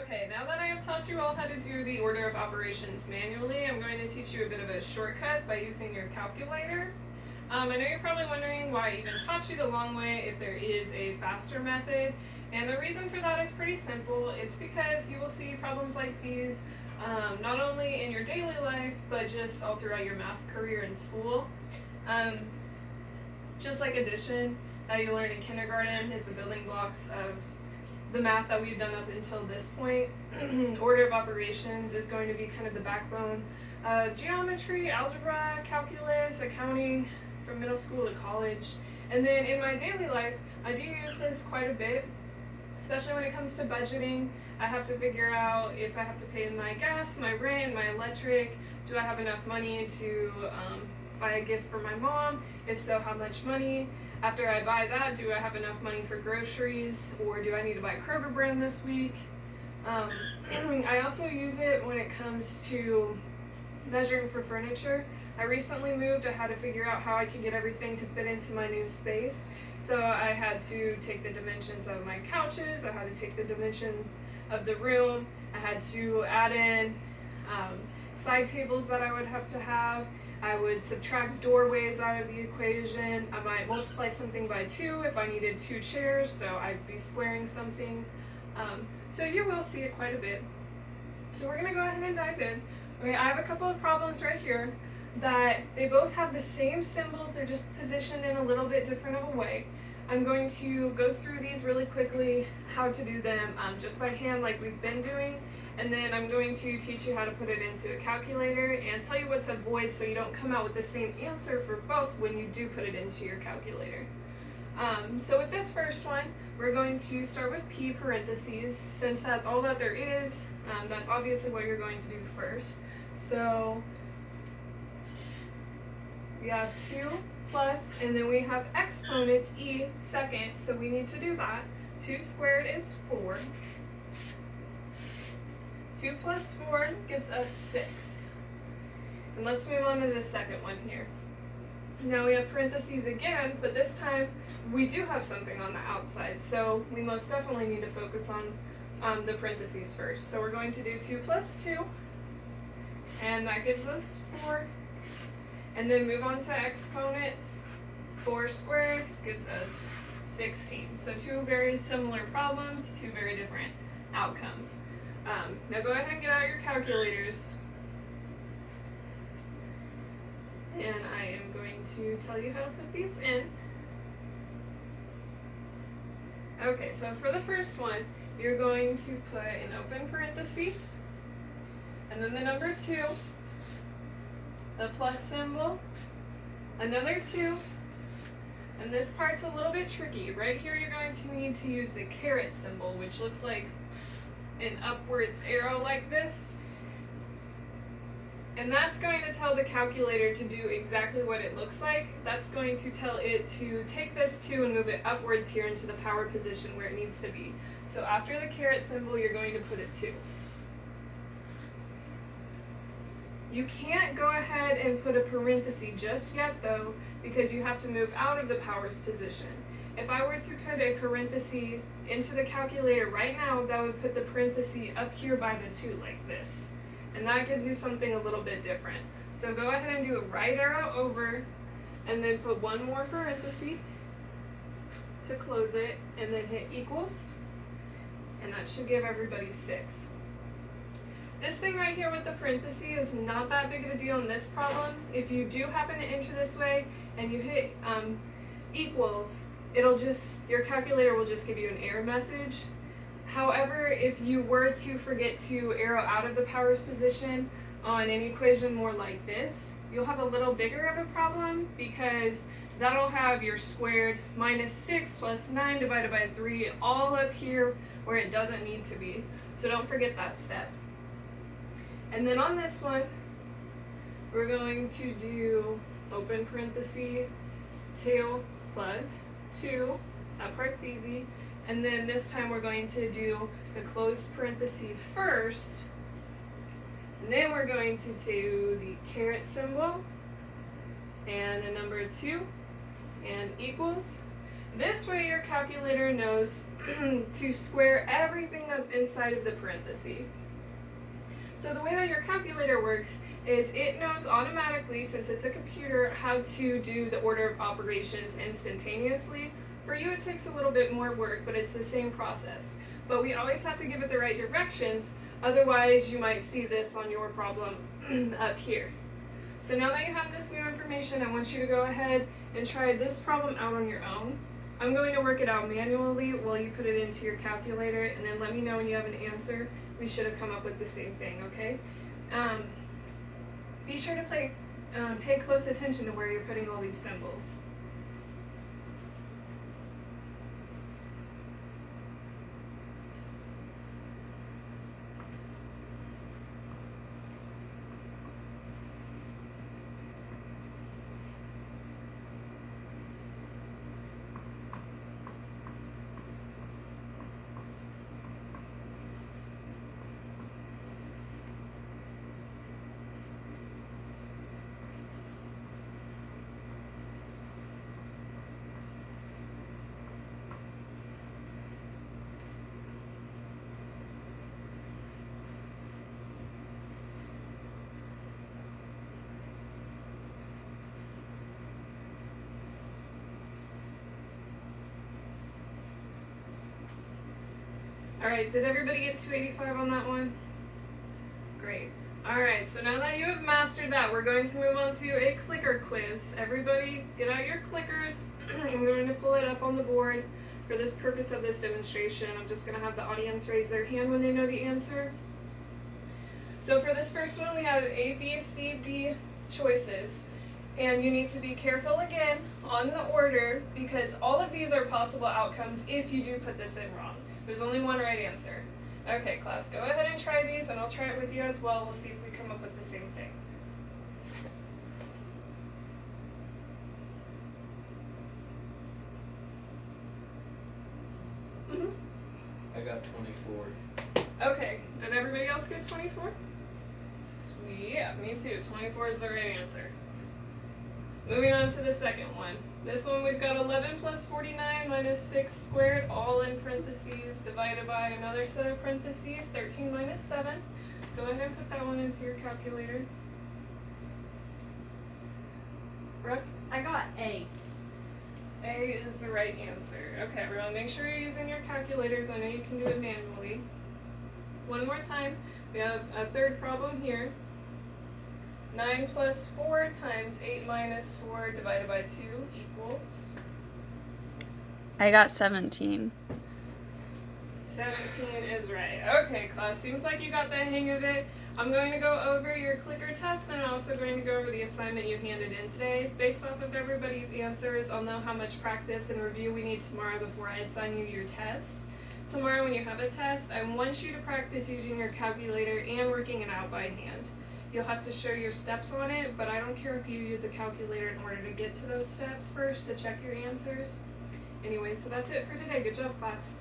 Okay, now that I have taught you all how to do the order of operations manually, I'm going to teach you a bit of a shortcut by using your calculator. I know you're probably wondering why I even taught you the long way if there is a faster method, and the reason for that is pretty simple. It's because you will see problems like these not only in your daily life, but just all throughout your math career in school. Um, just like addition that you learn in kindergarten is the building blocks of the math that we've done up until this point. Order of operations is going to be kind of the backbone of geometry, algebra, calculus, accounting from middle school to college. And then in my daily life, I do use this quite a bit, especially when it comes to budgeting. I have to figure out if I have to pay my gas, my rent, my electric. Do I have enough money to buy a gift for my mom? If so, how much money? After I buy that, do I have enough money for groceries, or do I need to buy Kroger brand this week? I also use it when it comes to measuring for furniture. I recently moved. I had to figure out how I could get everything to fit into my new space. So I had to take the dimensions of my couches. I had to take the dimension of the room. I had to add in side tables that I would have to have. I would subtract doorways out of the equation. I might multiply something by 2 if I needed 2 chairs, so I'd be squaring something. So you will see it quite a bit. So we're going to go ahead and dive in. Okay, I have a couple of problems right here that they both have the same symbols, they're just positioned in a little bit different of a way. I'm going to go through these really quickly, how to do them just by hand like we've been doing, and then I'm going to teach you how to put it into a calculator and tell you what to avoid so you don't come out with the same answer for both when you do put it into your calculator. So with this first one, we're going to start with p parentheses. Since that's all that there is, that's obviously what you're going to do first. So we have 2 plus, and then we have exponents e second, so we need to do that. 2 squared is 4. 2 plus 4 gives us 6. And let's move on to the second one here. Now we have parentheses again, but this time we do have something on the outside, so we most definitely need to focus on the parentheses first. So we're going to do 2 plus 2, and that gives us 4. And then move on to exponents. 4 squared gives us 16. So 2 very similar problems, 2 very different outcomes. Now go ahead and get out your calculators. And I am going to tell you how to put these in. Okay, so for the first one, you're going to put an open parenthesis, and then the number 2, the plus symbol, another 2, and this part's a little bit tricky. Right here you're going to need to use the caret symbol, which looks like an upwards arrow like this. And that's going to tell the calculator to do exactly what it looks like. That's going to tell it to take this 2 and move it upwards here into the power position where it needs to be. So after the caret symbol, you're going to put a 2. You can't go ahead and put a parenthesis just yet though, because you have to move out of the powers position. If I were to put a parenthesis into the calculator right now, that would put the parenthesis up here by the 2 like this. And that gives you something a little bit different. So go ahead and do a right arrow over, and then put one more parenthesis to close it, and then hit equals, and that should give everybody 6. This thing right here with the parenthesis is not that big of a deal in this problem. If you do happen to enter this way and you hit equals, your calculator will just give you an error message. However, if you were to forget to arrow out of the powers position on an equation more like this, you'll have a little bigger of a problem, because that'll have your squared minus 6 plus 9 divided by 3 all up here where it doesn't need to be. So don't forget that step. And then on this one, we're going to do open parenthesis, tail plus 2, that part's easy. And then this time we're going to do the closed parenthesis first, and then we're going to do the caret symbol, and a number 2, and equals. This way your calculator knows to square everything that's inside of the parenthesis. So the way that your calculator works is it knows automatically, since it's a computer, how to do the order of operations instantaneously. For you it takes a little bit more work, but it's the same process. But we always have to give it the right directions, otherwise you might see this on your problem up here. So now that you have this new information, I want you to go ahead and try this problem out on your own. I'm going to work it out manually while you put it into your calculator, and then let me know when you have an answer. We should have come up with the same thing, okay? Be sure to pay close attention to where you're putting all these symbols. Alright, did everybody get 285 on that one? Great. Alright, so now that you have mastered that, we're going to move on to a clicker quiz. Everybody, get out your clickers. I'm going to pull it up on the board for the purpose of this demonstration. I'm just going to have the audience raise their hand when they know the answer. So for this first one, we have A, B, C, D choices. And you need to be careful again on the order, because all of these are possible outcomes if you do put this in wrong. There's only one right answer. Okay, class, go ahead and try these, and I'll try it with you as well. We'll see if we come up with the same thing. I got 24. Okay, did everybody else get 24? Sweet, yeah, me too. 24 is the right answer. Moving on to the second one. This one we've got 11 plus 49 minus 6 squared, all in parentheses, divided by another set of parentheses, 13 minus 7. Go ahead and put that one into your calculator. Brooke? I got A. A is the right answer. Okay, everyone, make sure you're using your calculators. I know you can do it manually. One more time. We have a third problem here. 9 plus 4 times 8 minus 4 divided by 2 equals? I got 17. 17 is right. Okay, class, seems like you got the hang of it. I'm going to go over your clicker test, and I'm also going to go over the assignment you handed in today. Based off of everybody's answers, I'll know how much practice and review we need tomorrow before I assign you your test. Tomorrow when you have a test, I want you to practice using your calculator and working it out by hand. You'll have to show your steps on it, but I don't care if you use a calculator in order to get to those steps first to check your answers. Anyway, so that's it for today. Good job, class.